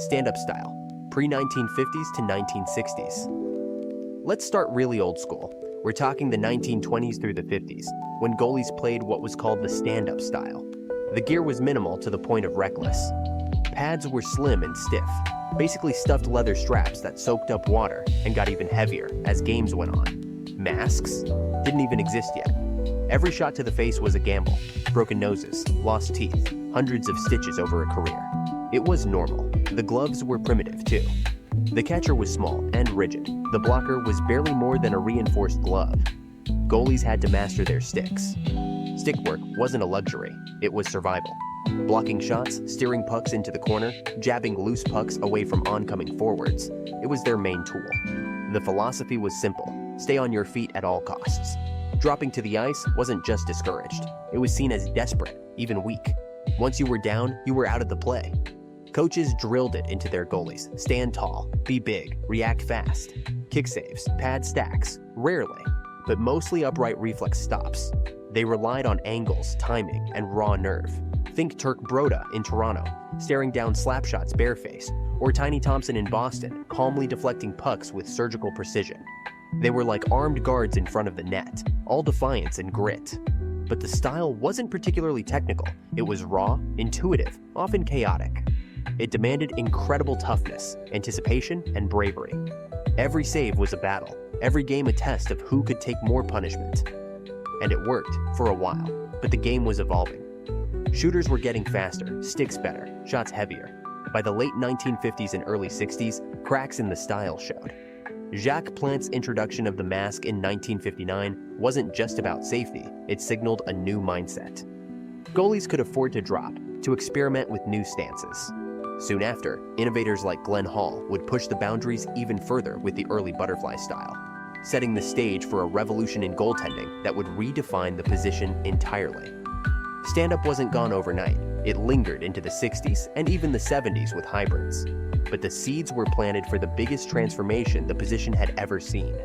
stand-up style, pre-1950s to 1960s. Let's start really old school. We're talking the 1920s through the 50s, when goalies played what was called the stand-up style. The gear was minimal to the point of reckless. Pads were slim and stiff, basically stuffed leather straps that soaked up water and got even heavier as games went on. Masks didn't even exist yet. Every shot to the face was a gamble. Broken noses, lost teeth, hundreds of stitches over a career. It was normal. The gloves were primitive too. The catcher was small and rigid. The blocker was barely more than a reinforced glove. Goalies had to master their sticks. Stick work wasn't a luxury, it was survival. Blocking shots, steering pucks into the corner, jabbing loose pucks away from oncoming forwards, it was their main tool. The philosophy was simple: stay on your feet at all costs. Dropping to the ice wasn't just discouraged, it was seen as desperate, even weak. Once you were down, you were out of the play. Coaches drilled it into their goalies: stand tall, be big, react fast. Kick saves, pad stacks, rarely, but mostly upright reflex stops. They relied on angles, timing, and raw nerve. Think Turk Broda in Toronto, staring down slap shots barefaced, or Tiny Thompson in Boston, calmly deflecting pucks with surgical precision. They were like armed guards in front of the net, all defiance and grit. But the style wasn't particularly technical. It was raw, intuitive, often chaotic. It demanded incredible toughness, anticipation, and bravery. Every save was a battle, every game a test of who could take more punishment. And it worked for a while, but the game was evolving. Shooters were getting faster, sticks better, shots heavier. By the late 1950s and early 60s, cracks in the style showed. Jacques Plante's introduction of the mask in 1959 wasn't just about safety, it signaled a new mindset. Goalies could afford to drop, to experiment with new stances. Soon after, innovators like Glenn Hall would push the boundaries even further with the early butterfly style, setting the stage for a revolution in goaltending that would redefine the position entirely. Stand-up wasn't gone overnight. It lingered into the 60s and even the 70s with hybrids. But the seeds were planted for the biggest transformation the position had ever seen.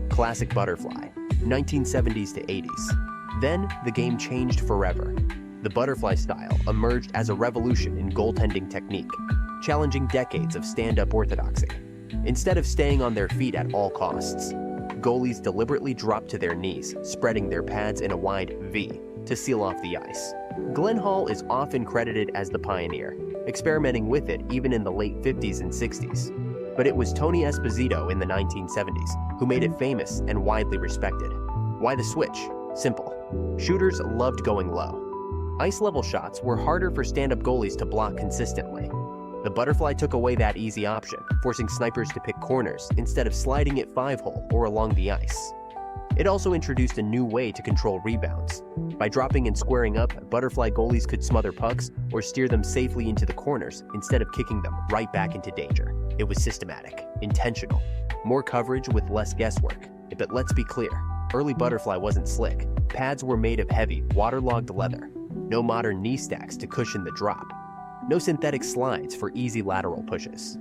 Classic butterfly, 1970s to 80s. Then, the game changed forever. The butterfly style emerged as a revolution in goaltending technique, challenging decades of stand-up orthodoxy. Instead of staying on their feet at all costs, goalies deliberately dropped to their knees, spreading their pads in a wide V to seal off the ice. Glenn Hall is often credited as the pioneer, experimenting with it even in the late 50s and 60s. But it was Tony Esposito in the 1970s who made it famous and widely respected. Why the switch? Simple. Shooters loved going low. Ice-level shots were harder for stand-up goalies to block consistently. The butterfly took away that easy option, forcing snipers to pick corners instead of sliding it 5-hole or along the ice. It also introduced a new way to control rebounds. By dropping and squaring up, butterfly goalies could smother pucks or steer them safely into the corners instead of kicking them right back into danger. It was systematic, intentional, more coverage with less guesswork. But let's be clear, early butterfly wasn't slick. Pads were made of heavy, waterlogged leather. No modern knee stacks to cushion the drop. No synthetic slides for easy lateral pushes.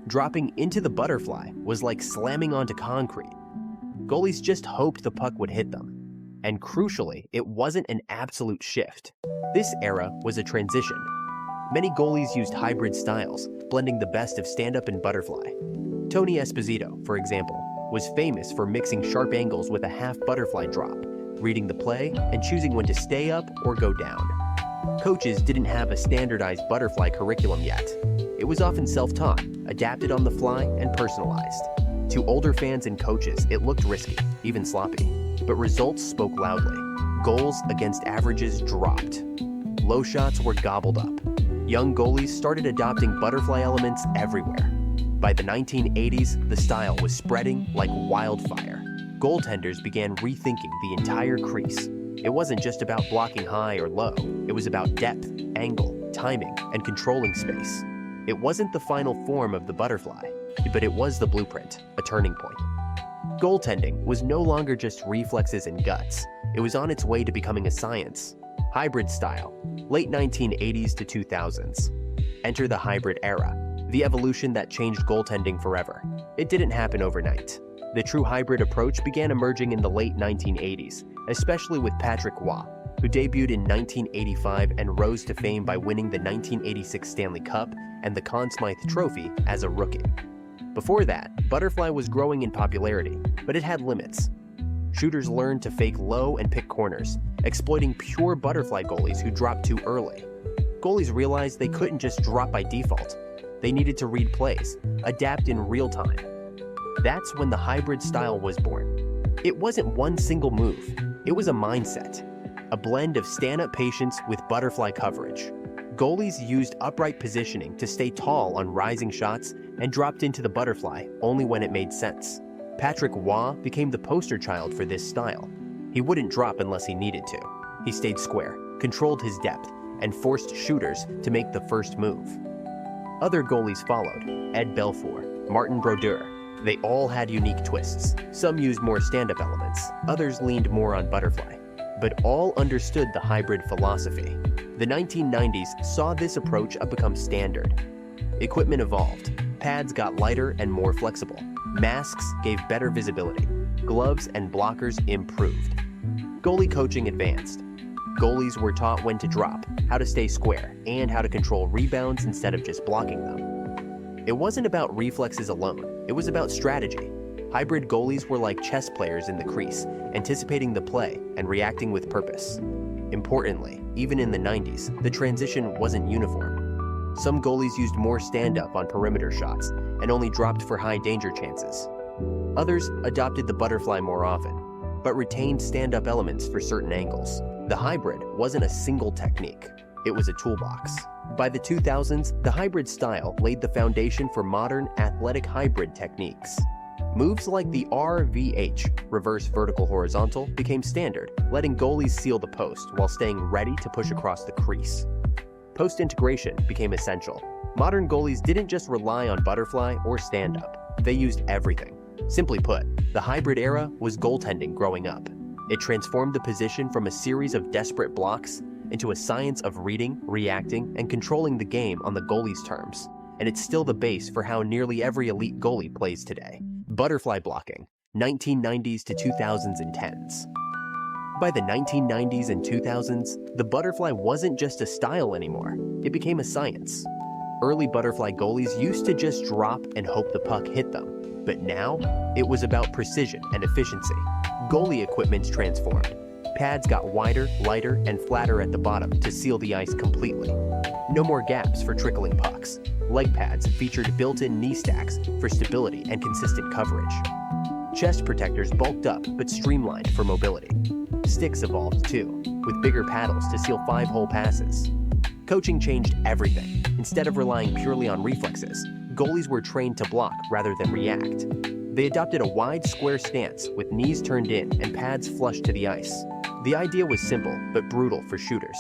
Dropping into the butterfly was like slamming onto concrete. Goalies just hoped the puck would hit them. And crucially, it wasn't an absolute shift. This era was a transition. Many goalies used hybrid styles, blending the best of stand-up and butterfly. Tony Esposito, for example, was famous for mixing sharp angles with a half butterfly drop, reading the play and choosing when to stay up or go down. Coaches didn't have a standardized butterfly curriculum yet. It was often self-taught, adapted on the fly, and personalized. To older fans and coaches, it looked risky, even sloppy. But results spoke loudly. Goals against averages dropped. Low shots were gobbled up. Young goalies started adopting butterfly elements everywhere. By the 1980s, the style was spreading like wildfire. Goaltenders began rethinking the entire crease. It wasn't just about blocking high or low. It was about depth, angle, timing, and controlling space. It wasn't the final form of the butterfly, but it was the blueprint, a turning point. Goaltending was no longer just reflexes and guts. It was on its way to becoming a science. Hybrid style, late 1980s to 2000s. Enter the hybrid era, the evolution that changed goaltending forever. It didn't happen overnight. The true hybrid approach began emerging in the late 1980s, especially with Patrick Roy, who debuted in 1985 and rose to fame by winning the 1986 Stanley Cup and the Conn Smythe Trophy as a rookie. Before that, butterfly was growing in popularity, but it had limits. Shooters learned to fake low and pick corners, exploiting pure butterfly goalies who dropped too early. Goalies realized they couldn't just drop by default. They needed to read plays, adapt in real time. That's when the hybrid style was born. It wasn't one single move, it was a mindset, a blend of stand-up patience with butterfly coverage. Goalies used upright positioning to stay tall on rising shots and dropped into the butterfly only when it made sense. Patrick Waugh became the poster child for this style. He wouldn't drop unless he needed to. He stayed square, controlled his depth, and forced shooters to make the first move. Other goalies followed: Ed Belfour, Martin Brodeur. They all had unique twists. Some used more stand-up elements, others leaned more on butterfly, but all understood the hybrid philosophy. The 1990s saw this approach become standard. Equipment evolved. Pads got lighter and more flexible. Masks gave better visibility. Gloves and blockers improved. Goalie coaching advanced. Goalies were taught when to drop, how to stay square, and how to control rebounds instead of just blocking them. It wasn't about reflexes alone, it was about strategy. Hybrid goalies were like chess players in the crease, anticipating the play and reacting with purpose. Importantly, even in the 90s, the transition wasn't uniform. Some goalies used more stand-up on perimeter shots and only dropped for high danger chances. Others adopted the butterfly more often, but retained stand-up elements for certain angles. The hybrid wasn't a single technique, it was a toolbox. By the 2000s, the hybrid style laid the foundation for modern athletic hybrid techniques. Moves like the RVH, reverse vertical horizontal, became standard, letting goalies seal the post while staying ready to push across the crease. Post-integration became essential. Modern goalies didn't just rely on butterfly or stand-up, they used everything. Simply put, the hybrid era was goaltending growing up. It transformed the position from a series of desperate blocks into a science of reading, reacting, and controlling the game on the goalie's terms. And it's still the base for how nearly every elite goalie plays today. Butterfly blocking, 1990s to 2010s. By the 1990s and 2000s, the butterfly wasn't just a style anymore, it became a science. Early butterfly goalies used to just drop and hope the puck hit them, but now it was about precision and efficiency. Goalie equipment transformed. Pads got wider, lighter, and flatter at the bottom to seal the ice completely. No more gaps for trickling pucks. Leg pads featured built-in knee stacks for stability and consistent coverage. Chest protectors bulked up but streamlined for mobility. Sticks evolved too, with bigger paddles to seal 5-hole passes. Coaching changed everything. Instead of relying purely on reflexes, goalies were trained to block rather than react. They adopted a wide square stance with knees turned in and pads flush to the ice. The idea was simple but brutal for shooters.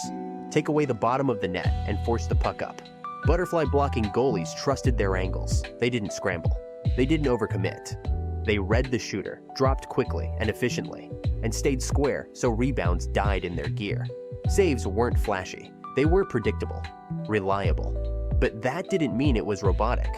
Take away the bottom of the net and force the puck up. Butterfly blocking goalies trusted their angles. They didn't scramble. They didn't overcommit. They read the shooter, dropped quickly and efficiently, and stayed square so rebounds died in their gear. Saves weren't flashy. They were predictable, reliable. But that didn't mean it was robotic.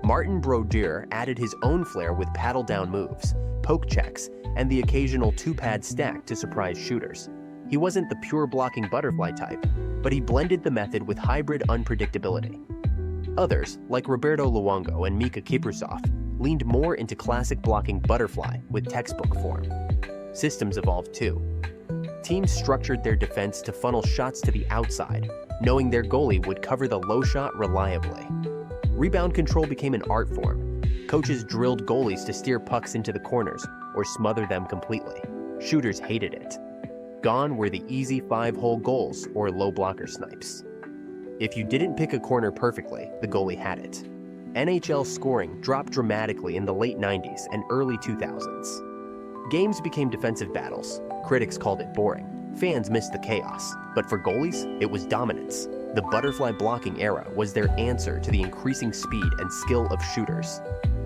Martin Brodeur added his own flair with paddle-down moves, poke checks, and the occasional two-pad stack to surprise shooters. He wasn't the pure blocking butterfly type, but he blended the method with hybrid unpredictability. Others, like Roberto Luongo and Mika Kiprusov, leaned more into classic blocking butterfly with textbook form. Systems evolved too. Teams structured their defense to funnel shots to the outside, knowing their goalie would cover the low shot reliably. Rebound control became an art form. Coaches drilled goalies to steer pucks into the corners or smother them completely. Shooters hated it. Gone were the easy 5-hole goals or low blocker snipes. If you didn't pick a corner perfectly, the goalie had it. NHL scoring dropped dramatically in the late 90s and early 2000s. Games became defensive battles. Critics called it boring. Fans missed the chaos. But for goalies, it was dominance. The butterfly blocking era was their answer to the increasing speed and skill of shooters.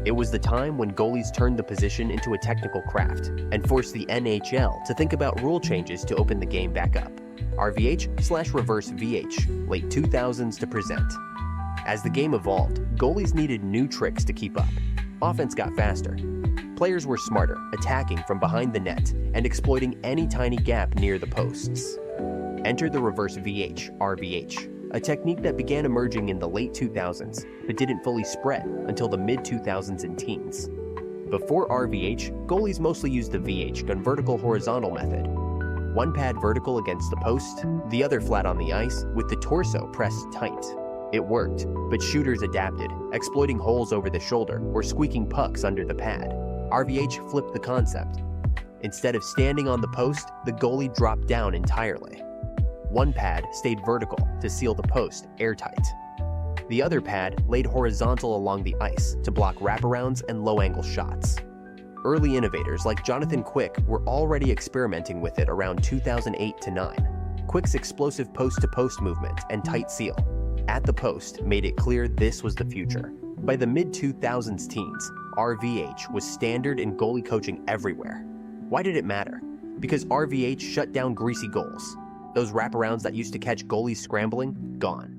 It was the time when goalies turned the position into a technical craft and forced the NHL to think about rule changes to open the game back up. RVH/reverse VH, late 2000s to present. As the game evolved, goalies needed new tricks to keep up. Offense got faster. Players were smarter, attacking from behind the net and exploiting any tiny gap near the posts. Enter the reverse VH, RVH. a technique that began emerging in the late 2000s but didn't fully spread until the mid-2000s and teens. Before RVH, goalies mostly used the VH gun vertical-horizontal method. One pad vertical against the post, the other flat on the ice, with the torso pressed tight. It worked, but shooters adapted, exploiting holes over the shoulder or squeaking pucks under the pad. RVH flipped the concept. Instead of standing on the post, the goalie dropped down entirely. One pad stayed vertical to seal the post airtight. The other pad laid horizontal along the ice to block wraparounds and low-angle shots. Early innovators like Jonathan Quick were already experimenting with it around 2008 to 9. Quick's explosive post-to-post movement and tight seal at the post made it clear this was the future. By the mid-2000s teens, RVH was standard in goalie coaching everywhere. Why did it matter? Because RVH shut down greasy goals. Those wraparounds that used to catch goalies scrambling, gone.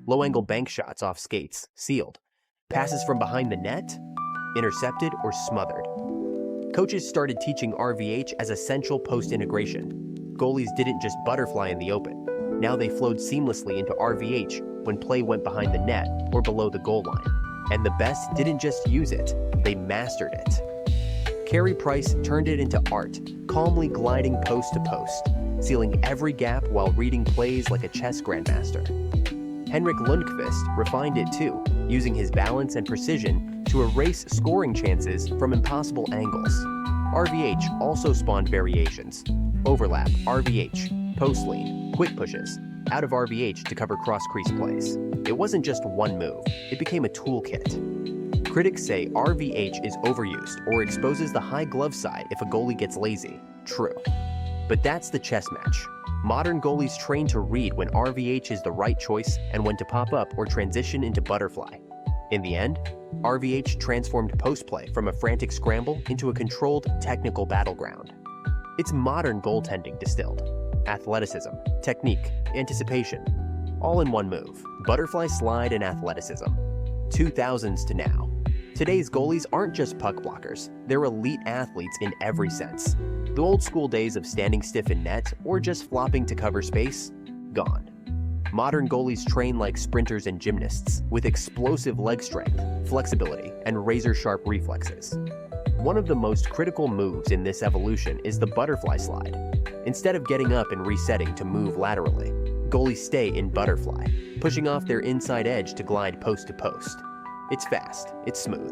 Low-angle bank shots off skates, sealed. Passes from behind the net, intercepted or smothered. Coaches started teaching RVH as essential post-integration. Goalies didn't just butterfly in the open. Now they flowed seamlessly into RVH when play went behind the net or below the goal line. And the best didn't just use it, they mastered it. Carey Price turned it into art, calmly gliding post to post, sealing every gap while reading plays like a chess grandmaster. Henrik Lundqvist refined it too, using his balance and precision to erase scoring chances from impossible angles. RVH also spawned variations. Overlap, RVH, post lean, quick pushes, out of RVH to cover cross-crease plays. It wasn't just one move, it became a toolkit. Critics say RVH is overused or exposes the high glove side if a goalie gets lazy. True. But that's the chess match. Modern goalies train to read when RVH is the right choice and when to pop up or transition into butterfly. In the end, RVH transformed post play from a frantic scramble into a controlled, technical battleground. It's modern goaltending distilled. Athleticism, technique, anticipation, all in one move. Butterfly slide and athleticism. 2000s to now. Today's goalies aren't just puck blockers, they're elite athletes in every sense. The old school days of standing stiff in net or just flopping to cover space, gone. Modern goalies train like sprinters and gymnasts, with explosive leg strength, flexibility, and razor-sharp reflexes. One of the most critical moves in this evolution is the butterfly slide. Instead of getting up and resetting to move laterally, goalies stay in butterfly, pushing off their inside edge to glide post to post. It's fast, it's smooth,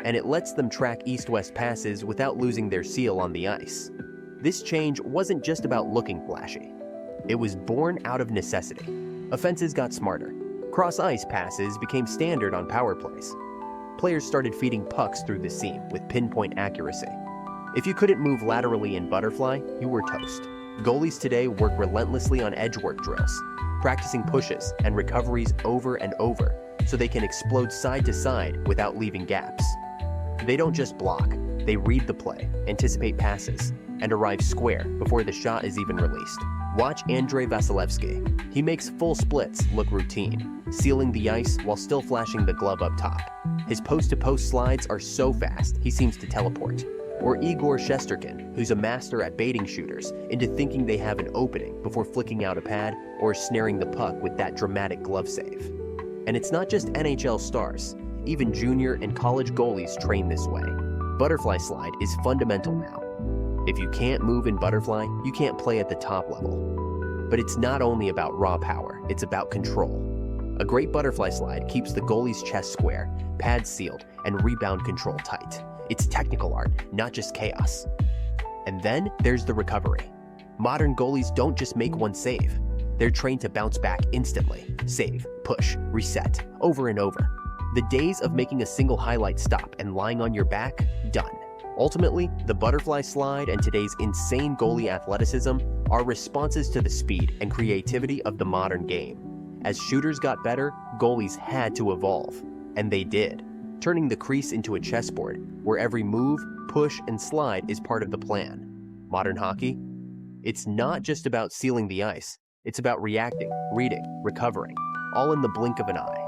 and it lets them track east-west passes without losing their seal on the ice. This change wasn't just about looking flashy. It was born out of necessity. Offenses got smarter. Cross-ice passes became standard on power plays. Players started feeding pucks through the seam with pinpoint accuracy. If you couldn't move laterally in butterfly, you were toast. Goalies today work relentlessly on edge work drills, practicing pushes and recoveries over and over so they can explode side to side without leaving gaps. They don't just block, they read the play, anticipate passes, and arrive square before the shot is even released. Watch Andrei Vasilevsky. He makes full splits look routine, sealing the ice while still flashing the glove up top. His post-to-post slides are so fast, he seems to teleport. Or Igor Shesterkin, who's a master at baiting shooters into thinking they have an opening before flicking out a pad or snaring the puck with that dramatic glove save. And it's not just NHL stars. Even junior and college goalies train this way. Butterfly slide is fundamental now. If you can't move in butterfly, you can't play at the top level. But it's not only about raw power, it's about control. A great butterfly slide keeps the goalie's chest square, pads sealed, and rebound control tight. It's technical art, not just chaos. And then there's the recovery. Modern goalies don't just make one save. They're trained to bounce back instantly, save, push, reset, over and over. The days of making a single highlight stop and lying on your back, done. Ultimately, the butterfly slide and today's insane goalie athleticism are responses to the speed and creativity of the modern game. As shooters got better, goalies had to evolve. And they did, turning the crease into a chessboard where every move, push, and slide is part of the plan. Modern hockey? It's not just about sealing the ice. It's about reacting, reading, recovering, all in the blink of an eye.